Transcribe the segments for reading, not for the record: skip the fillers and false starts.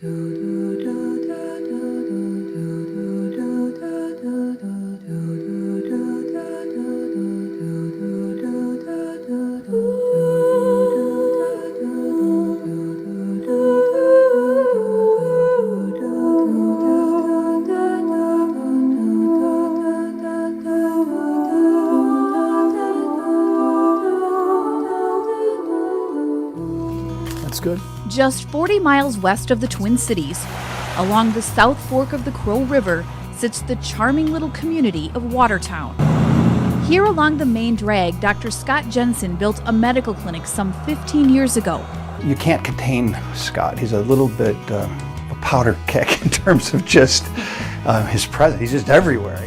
Good. Just 40 miles west of the Twin Cities, along the South Fork of the Crow River, sits the charming little community of Watertown. Here along the main drag, Dr. Scott Jensen built a medical clinic some 15 years ago. You can't contain Scott. He's a little bit a powder keg in terms of just his presence. He's just everywhere.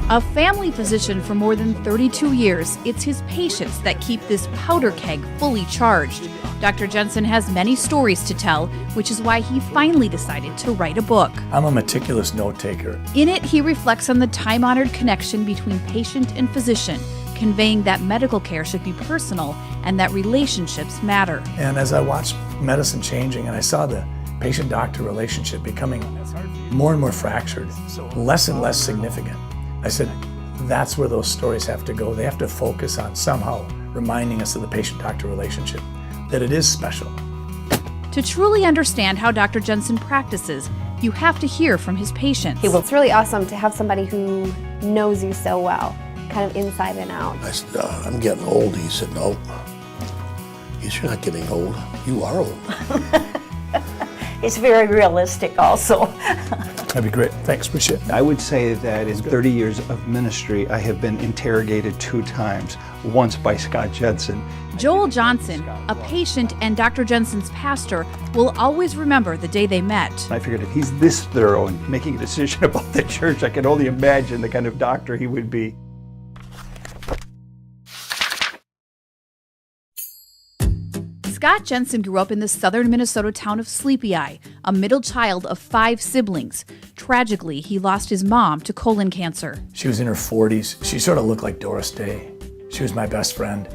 A family physician for more than 32 years, it's his patients that keep this powder keg fully charged. Dr. Jensen has many stories to tell, which is why he finally decided to write a book. I'm a meticulous note taker. In it, he reflects on the time-honored connection between patient and physician, conveying that medical care should be personal and that relationships matter. And as I watched medicine changing and I saw the patient-doctor relationship becoming more and more fractured, less and less significant, I said, that's where those stories have to go. They have to focus on somehow reminding us of the patient-doctor relationship, that it is special. To truly understand how Dr. Jensen practices, you have to hear from his patients. It's really awesome to have somebody who knows you so well, kind of inside and out. I said, I'm getting old. He said, no. You're not getting old. You are old. It's very realistic also. That'd be great. Thanks, appreciate it. I would say that in 30 years of ministry, I have been interrogated 2 times, once by Scott Jensen. Joel Johnson, a patient and Dr. Jensen's pastor, will always remember the day they met. I figured if he's this thorough in making a decision about the church, I can only imagine the kind of doctor he would be. Scott Jensen grew up in the southern Minnesota town of Sleepy Eye, a middle child of 5 siblings. Tragically, he lost his mom to colon cancer. She was in her 40s. She sort of looked like Doris Day. She was my best friend.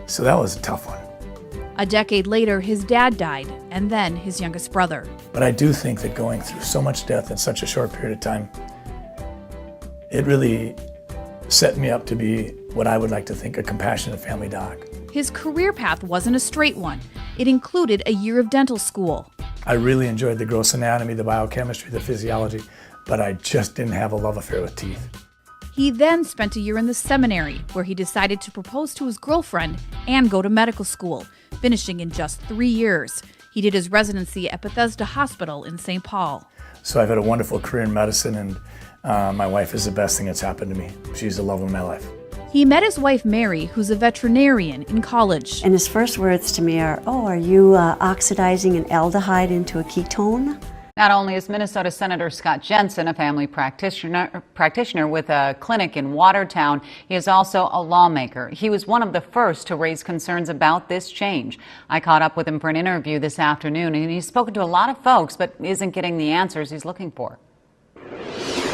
So that was a tough one. A decade later, his dad died, and then his youngest brother. But I do think that going through so much death in such a short period of time, it really set me up to be what I would like to think a compassionate family doc. His career path wasn't a straight one. It included a year of dental school. I really enjoyed the gross anatomy, the biochemistry, the physiology, but I just didn't have a love affair with teeth. He then spent a year in the seminary, where he decided to propose to his girlfriend and go to medical school, finishing in just 3 years. He did his residency at Bethesda Hospital in St. Paul. So I've had a wonderful career in medicine, and my wife is the best thing that's happened to me. She's the love of my life. He met his wife, Mary, who's a veterinarian, in college. And his first words to me are, "Oh, are you oxidizing an aldehyde into a ketone?" Not only is Minnesota Senator Scott Jensen a family practitioner with a clinic in Watertown, he is also a lawmaker. He was one of the first to raise concerns about this change. I caught up with him for an interview this afternoon, and he's spoken to a lot of folks, but isn't getting the answers he's looking for.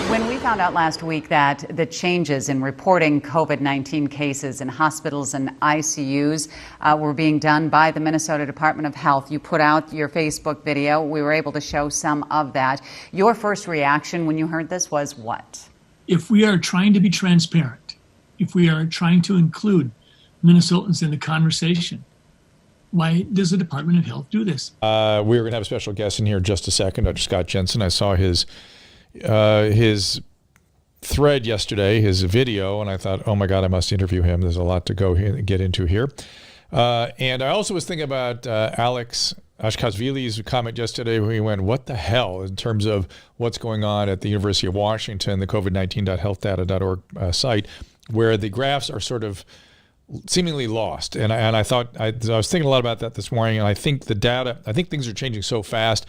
When we found out last week that the changes in reporting COVID-19 cases in hospitals and ICUs were being done by the Minnesota Department of Health, you put out your Facebook video. We were able to show some of that. Your first reaction when you heard this was what? If we are trying to be transparent, if we are trying to include Minnesotans in the conversation, why does the Department of Health do this? We're going to have a special guest in here in just a second, Dr. Scott Jensen. I saw his thread yesterday, his video, and I thought, oh my God, I must interview him. There's a lot to get into here. And I also was thinking about Alex Ashkashvili's comment yesterday where he went, what the hell, in terms of what's going on at the University of Washington, the COVID-19.healthdata.org site, where the graphs are sort of seemingly lost. And I thought, I was thinking a lot about that this morning, and I think things are changing so fast,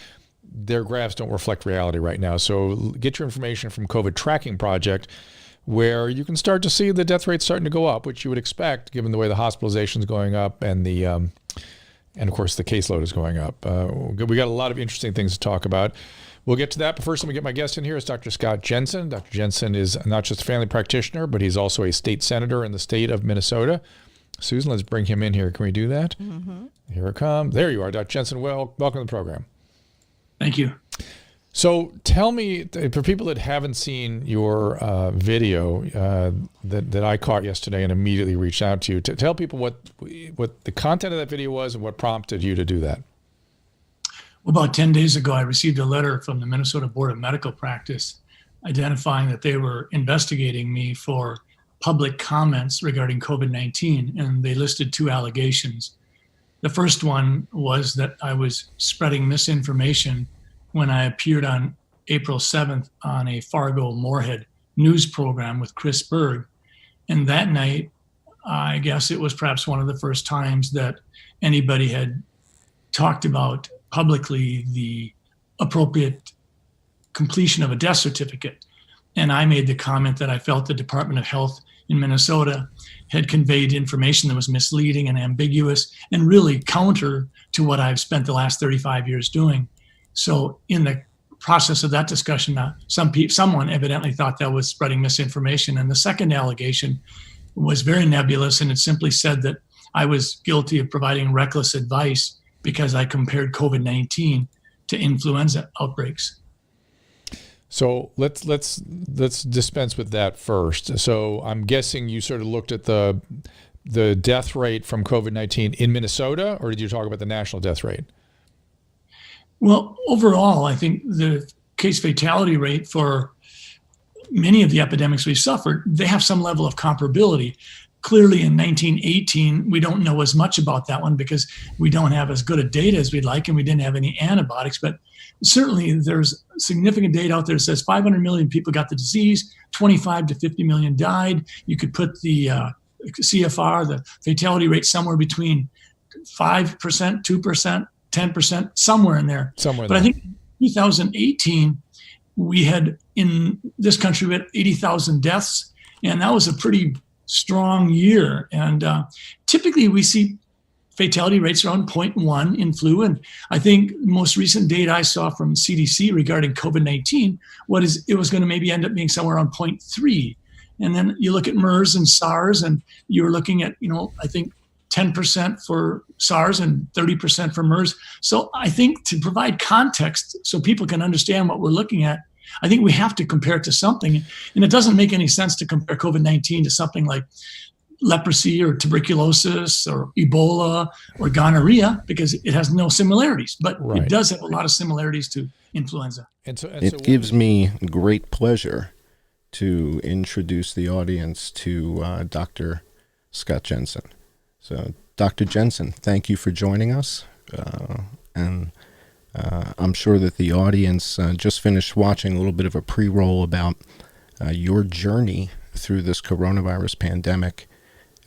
their graphs don't reflect reality right now. So get your information from COVID Tracking Project, where you can start to see the death rate starting to go up, which you would expect given the way the hospitalization is going up and and of course the caseload is going up. We got a lot of interesting things to talk about. We'll get to that, but first let me get my guest in here. Is Dr. Scott Jensen. Dr. Jensen is not just a family practitioner, but he's also a state senator in the state of Minnesota. Susan, let's bring him in here. Can we do that? Mm-hmm. Here it comes. There you are, Dr. Jensen. Well, welcome to the program. Thank you. So tell me, for people that haven't seen your video that I caught yesterday and immediately reached out to you, to tell people what the content of that video was and what prompted you to do that. Well, about 10 days ago, I received a letter from the Minnesota Board of Medical Practice identifying that they were investigating me for public comments regarding COVID-19, and they listed 2 allegations. The first one was that I was spreading misinformation when I appeared on April 7th on a Fargo Moorhead news program with Chris Berg. And that night, I guess it was perhaps one of the first times that anybody had talked about publicly the appropriate completion of a death certificate. And I made the comment that I felt the Department of Health in Minnesota had conveyed information that was misleading and ambiguous and really counter to what I've spent the last 35 years doing. So in the process of that discussion, someone evidently thought that was spreading misinformation. And the second allegation was very nebulous, and it simply said that I was guilty of providing reckless advice because I compared COVID-19 to influenza outbreaks. So let's dispense with that first. So I'm guessing you sort of looked at the death rate from COVID-19 in Minnesota, or did you talk about the national death rate? Well, overall, I think the case fatality rate for many of the epidemics we've suffered, they have some level of comparability. Clearly in 1918, we don't know as much about that one because we don't have as good a data as we'd like, and we didn't have any antibiotics. But certainly there's significant data out there that says 500 million people got the disease, 25 to 50 million died. You could put the CFR, the fatality rate, somewhere between 5%, 2%, 10%, somewhere in there. But I think in 2018, we had in this country, we had 80,000 deaths, and that was a pretty strong year. And typically we see fatality rates around 0.1 in flu. And I think most recent data I saw from CDC regarding COVID-19, it was going to maybe end up being somewhere around 0.3. And then you look at MERS and SARS, and you're looking at, I think 10% for SARS and 30% for MERS. So I think to provide context so people can understand what we're looking at, I think we have to compare it to something. And it doesn't make any sense to compare COVID-19 to something like leprosy or tuberculosis or Ebola or gonorrhea because it has no similarities. But it does have a lot of similarities to influenza. It gives me great pleasure to introduce the audience to Dr. Scott Jensen. So, Dr. Jensen, thank you for joining us. I'm sure that the audience just finished watching a little bit of a pre-roll about your journey through this coronavirus pandemic.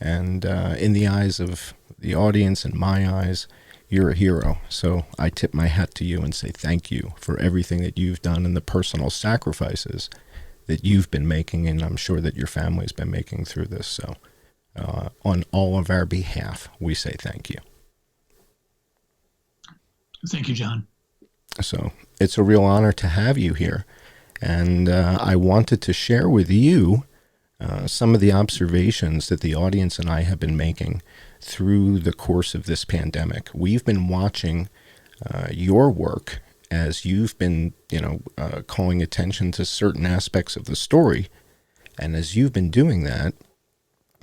And in the eyes of the audience and my eyes, you're a hero. So I tip my hat to you and say thank you for everything that you've done and the personal sacrifices that you've been making, and I'm sure that your family's been making through this. So on all of our behalf, we say thank you. Thank you, John. So it's a real honor to have you here. And I wanted to share with you some of the observations that the audience and I have been making through the course of this pandemic. We've been watching your work as you've been, calling attention to certain aspects of the story. And as you've been doing that,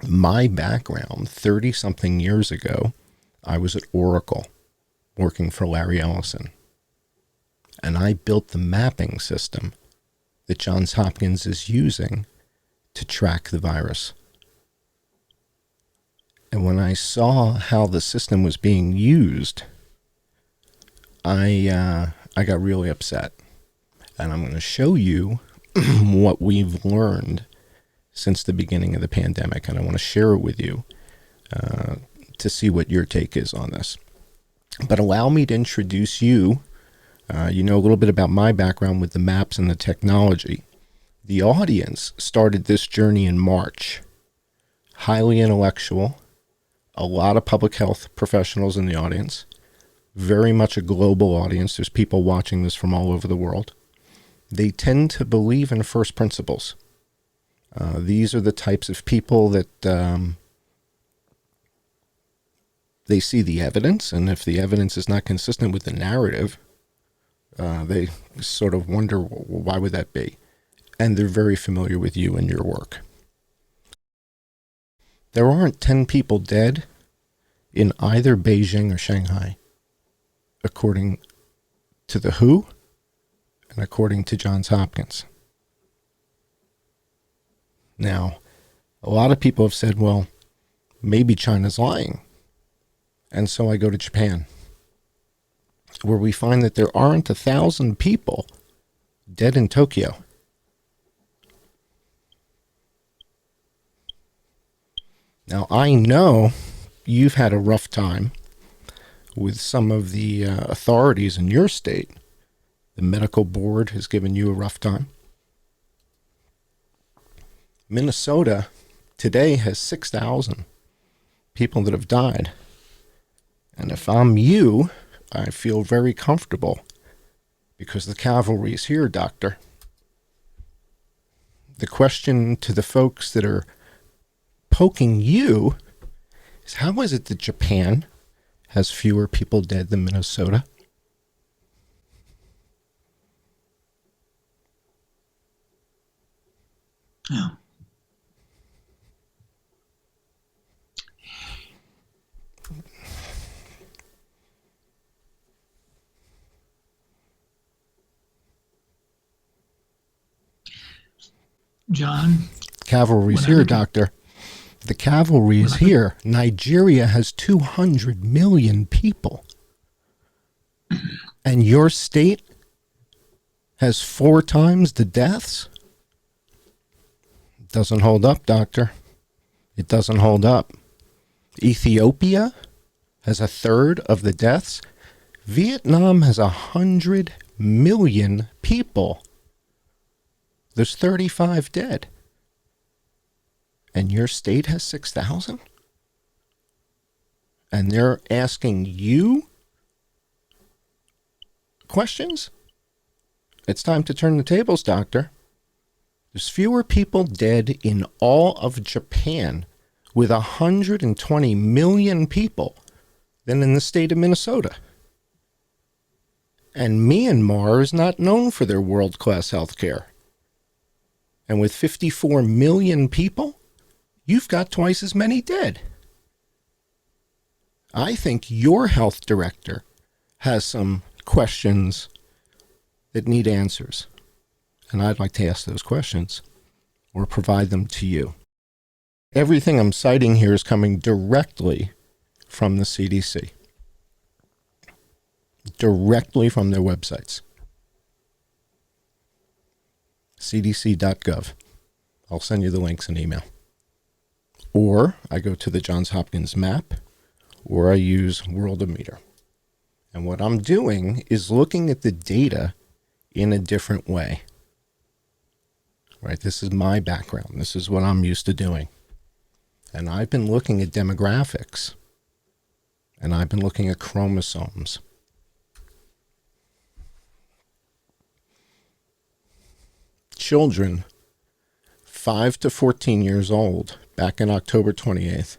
my background, 30-something years ago, I was at Oracle working for Larry Ellison. And I built the mapping system that Johns Hopkins is using to track the virus. And when I saw how the system was being used, I got really upset. And I'm going to show you what we've learned since the beginning of the pandemic, and I want to share it with you to see what your take is on this. But allow me to introduce you. You know a little bit about my background with the maps and the technology. The audience started this journey in March. Highly intellectual, a lot of public health professionals in the audience, very much a global audience. There's people watching this from all over the world. They tend to believe in first principles. These are the types of people that they see the evidence, and if the evidence is not consistent with the narrative, They sort of wonder, well, why would that be? And they're very familiar with you and your work. There aren't 10 people dead in either Beijing or Shanghai, according to the WHO and according to Johns Hopkins. Now, a lot of people have said, well, maybe China's lying. And so I go to Japan, where we find that there aren't 1,000 people dead in Tokyo. Now, I know you've had a rough time with some of the authorities in your state. The medical board has given you a rough time. Minnesota today has 6,000 people that have died. And if I'm you, I feel very comfortable because the cavalry is here, doctor. The question to the folks that are poking you is, how is it that Japan has fewer people dead than Minnesota? Yeah. John? Cavalry's here, doctor. The cavalry is here. Nigeria has 200 million people. And your state has 4 times the deaths? Doesn't hold up, doctor. It doesn't hold up. Ethiopia has 1/3 of the deaths. Vietnam has 100 million people. There's 35 dead. And your state has 6,000? And they're asking you questions? It's time to turn the tables, doctor. There's fewer people dead in all of Japan with 120 million people than in the state of Minnesota. And Myanmar is not known for their world-class health care. And with 54 million people, you've got twice as many dead. I think your health director has some questions that need answers. And I'd like to ask those questions or provide them to you. Everything I'm citing here is coming directly from the CDC. Directly from their websites. cdc.gov. I'll send you the links in email. Or I go to the Johns Hopkins map, or I use Worldometer. And what I'm doing is looking at the data in a different way. Right? This is my background. This is what I'm used to doing. And I've been looking at demographics. And I've been looking at chromosomes. Children 5 to 14 years old, back in October 28th,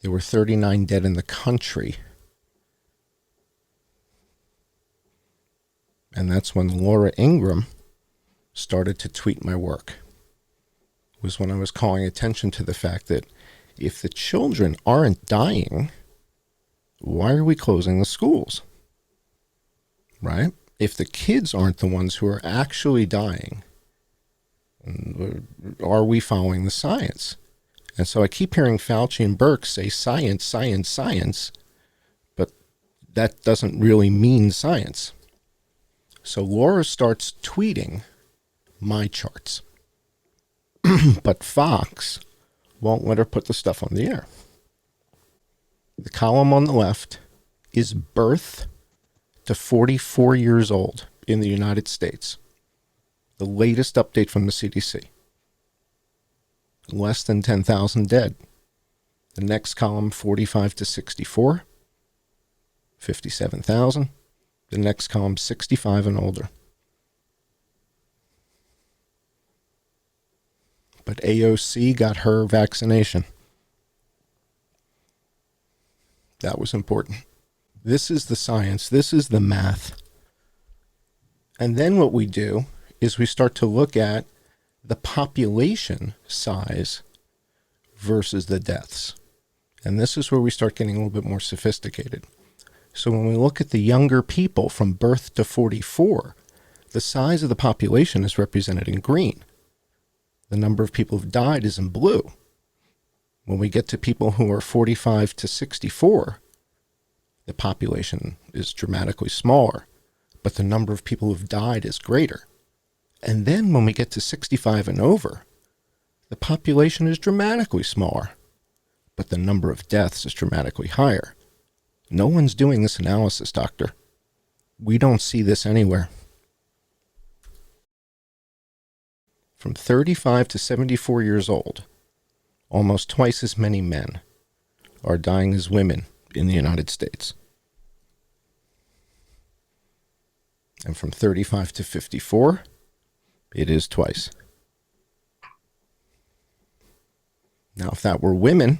there were 39 dead in the country. And that's when Laura Ingraham started to tweet my work. It was when I was calling attention to the fact that if the children aren't dying, why are we closing the schools? Right? If the kids aren't the ones who are actually dying, are we following the science? And so I keep hearing Fauci and Birx say science, science, science, but that doesn't really mean science. So Laura starts tweeting my charts. But Fox won't let her put the stuff on the air. The column on the left is birth to 44 years old in the United States. The latest update from the CDC. Less than 10,000 dead. The next column, 45 to 64, 57,000. The next column, 65 and older. But AOC got her vaccination. That was important. This is the science. This is the math. And then what we do is we start to look at the population size versus the deaths. And this is where we start getting a little bit more sophisticated. So when we look at the younger people from birth to 44, the size of the population is represented in green. The number of people who've died is in blue. When we get to people who are 45 to 64, the population is dramatically smaller, but the number of people who've died is greater. And then when we get to 65 and over, the population is dramatically smaller, but the number of deaths is dramatically higher. No one's doing this analysis, doctor. We don't see this anywhere. From 35 to 74 years old, almost twice as many men are dying as women in the United States. And from 35 to 54, it is twice. Now, if that were women,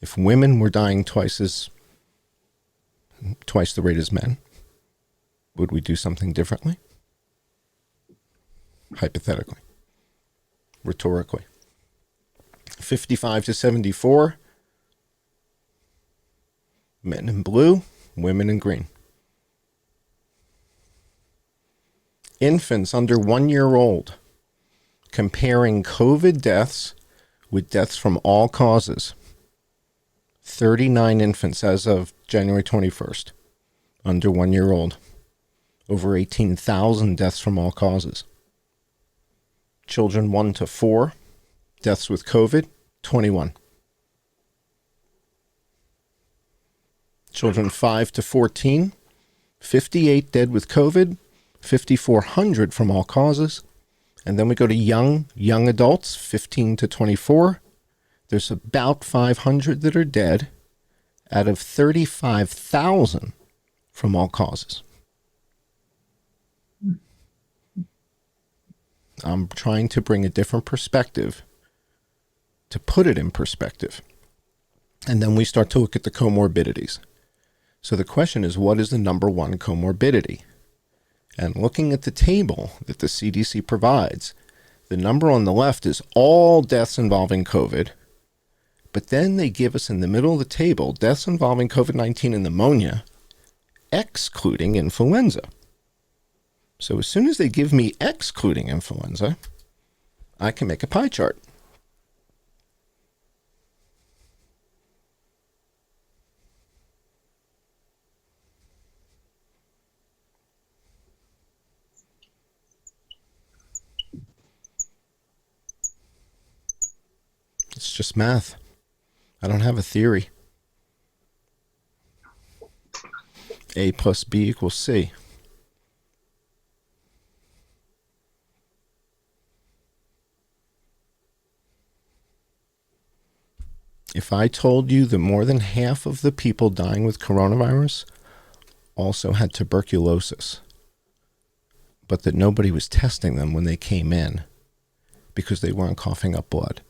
if women were dying twice the rate as men, would we do something differently? Hypothetically, rhetorically. 55 to 74, men in blue, women in green. Infants under 1 year old, comparing COVID deaths with deaths from all causes. 39 infants as of January 21st, under 1 year old. Over 18,000 deaths from all causes. Children 1 to 4, deaths with COVID, 21. Children 5 to 14, 58 dead with COVID, 5,400 from all causes. And then we go to young adults, 15 to 24. There's about 500 that are dead out of 35,000 from all causes. I'm trying to bring a different perspective, to put it in perspective. And then we start to look at the comorbidities. So the question is, what is the number one comorbidity? And looking at the table that the CDC provides, the number on the left is all deaths involving COVID. But then they give us in the middle of the table deaths involving COVID-19 and pneumonia, excluding influenza. So as soon as they give me excluding influenza, I can make a pie chart. It's just math. I don't have a theory. A plus B equals C. If I told you that more than half of the people dying with coronavirus also had tuberculosis, but that nobody was testing them when they came in because they weren't coughing up blood,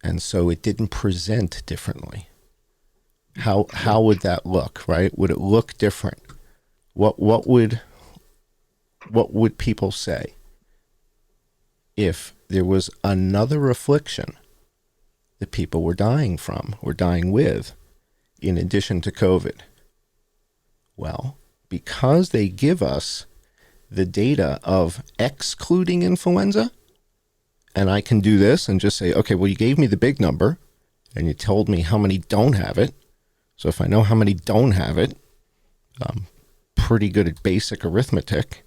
and so it didn't present differently, how would that look, right? Would it look different? What would people say if there was another affliction that people were dying from or dying with in addition to COVID? Well, because they give us the data of excluding influenza, and I can do this and just say, okay, well, you gave me the big number and you told me how many don't have it. So if I know how many don't have it, I'm pretty good at basic arithmetic.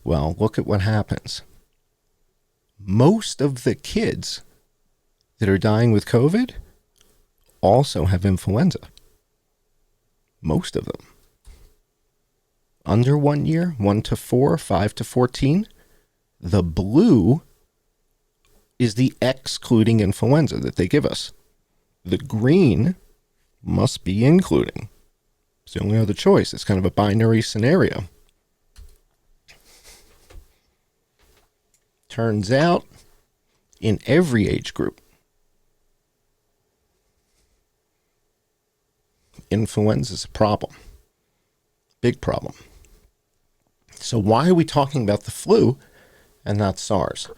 Well, look at what happens. Most of the kids that are dying with COVID also have influenza. Most of them. Under 1 year, 1 to 4, 5 to 14, the blue is the excluding influenza that they give us. The green must be including. It's the only other choice. It's kind of a binary scenario. Turns out, in every age group, influenza is a problem. Big problem. So why are we talking about the flu and not SARS?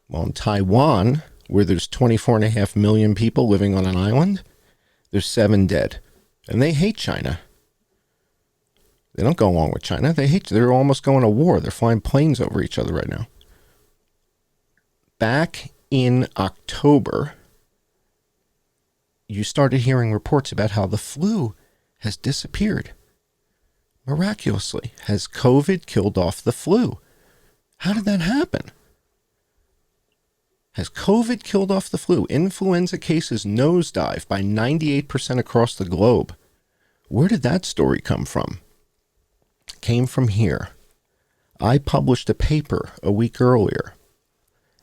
Well, in Taiwan, where there's 24.5 million people living on an island, there's 7 dead. And they hate China. They don't go along with China. They're almost going to war. They're flying planes over each other right now. Back in October, you started hearing reports about how the flu has disappeared. Miraculously, has COVID killed off the flu? How did that happen? Has COVID killed off the flu? Influenza cases nosedive by 98% across the globe. Where did that story come from? It came from here. I published a paper a week earlier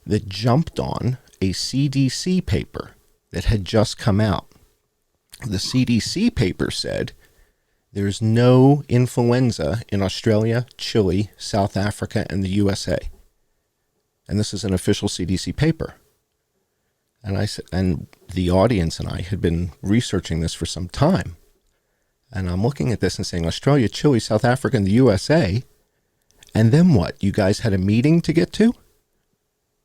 that jumped on a CDC paper that had just come out. The CDC paper said there's no influenza in Australia, Chile, South Africa, and the USA. And this is an official CDC paper. And I said, and the audience and I had been researching this for some time. And I'm looking at this and saying, Australia, Chile, South Africa, and the USA. And then what? You guys had a meeting to get to?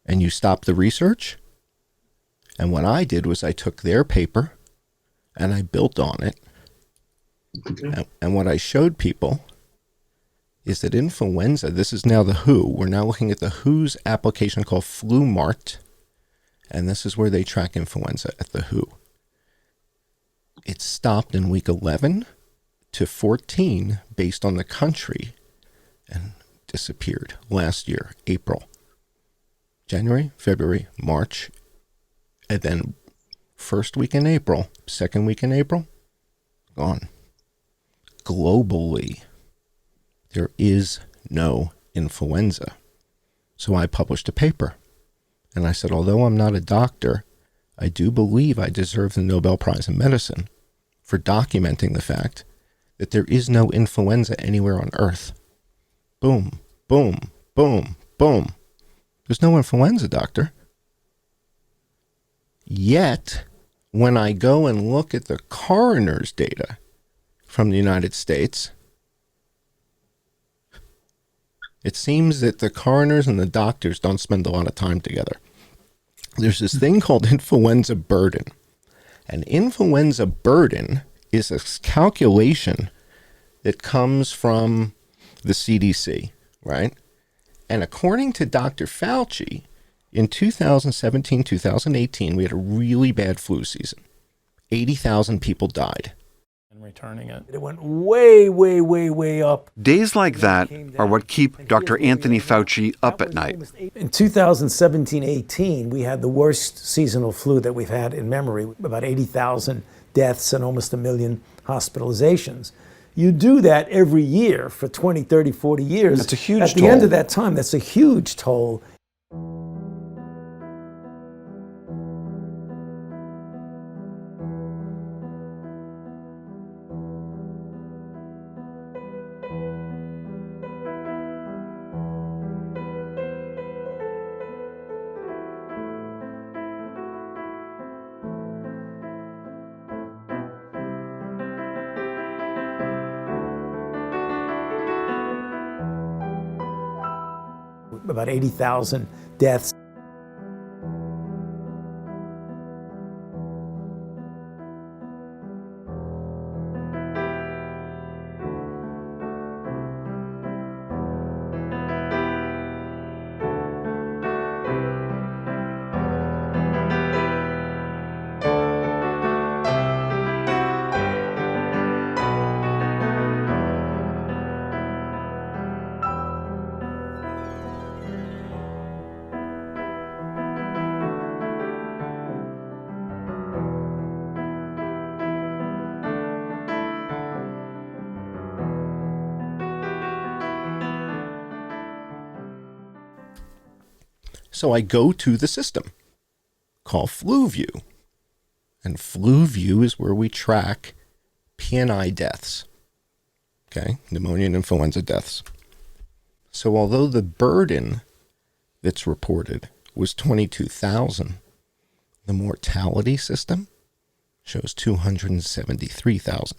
And you stopped the research? And what I did was I took their paper and I built on it. And what I showed people is that influenza, this is now the WHO. We're now looking at the WHO's application called FluMart. And this is where they track influenza at the WHO. It stopped in week 11 to 14 based on the country and disappeared last year, April, January, February, March, and then first week in April, second week in April, gone. Globally, there is no influenza. So I published a paper. And I said, although I'm not a doctor, I do believe I deserve the Nobel Prize in Medicine for documenting the fact that there is no influenza anywhere on Earth. Boom, boom, boom, boom. There's no influenza, doctor. Yet, when I go and look at the coroner's data from the United States, it seems that the coroners and the doctors don't spend a lot of time together. There's this thing called influenza burden. And influenza burden is a calculation that comes from the CDC, right? And according to Dr. Fauci, in 2017, 2018, we had a really bad flu season. 80,000 people died. And returning it. It went way, way, way, way up. Days like that are what keep Dr. Anthony Fauci up at night. In 2017-18, we had the worst seasonal flu that we've had in memory, about 80,000 deaths and almost 1 million hospitalizations. You do that every year for 20, 30, 40 years. That's a huge toll. At the end of that time, that's a huge toll. About 80,000 deaths. So I go to the system called FluView. And FluView is where we track PNI deaths. Okay, pneumonia and influenza deaths. So although the burden that's reported was 22,000, the mortality system shows 273,000.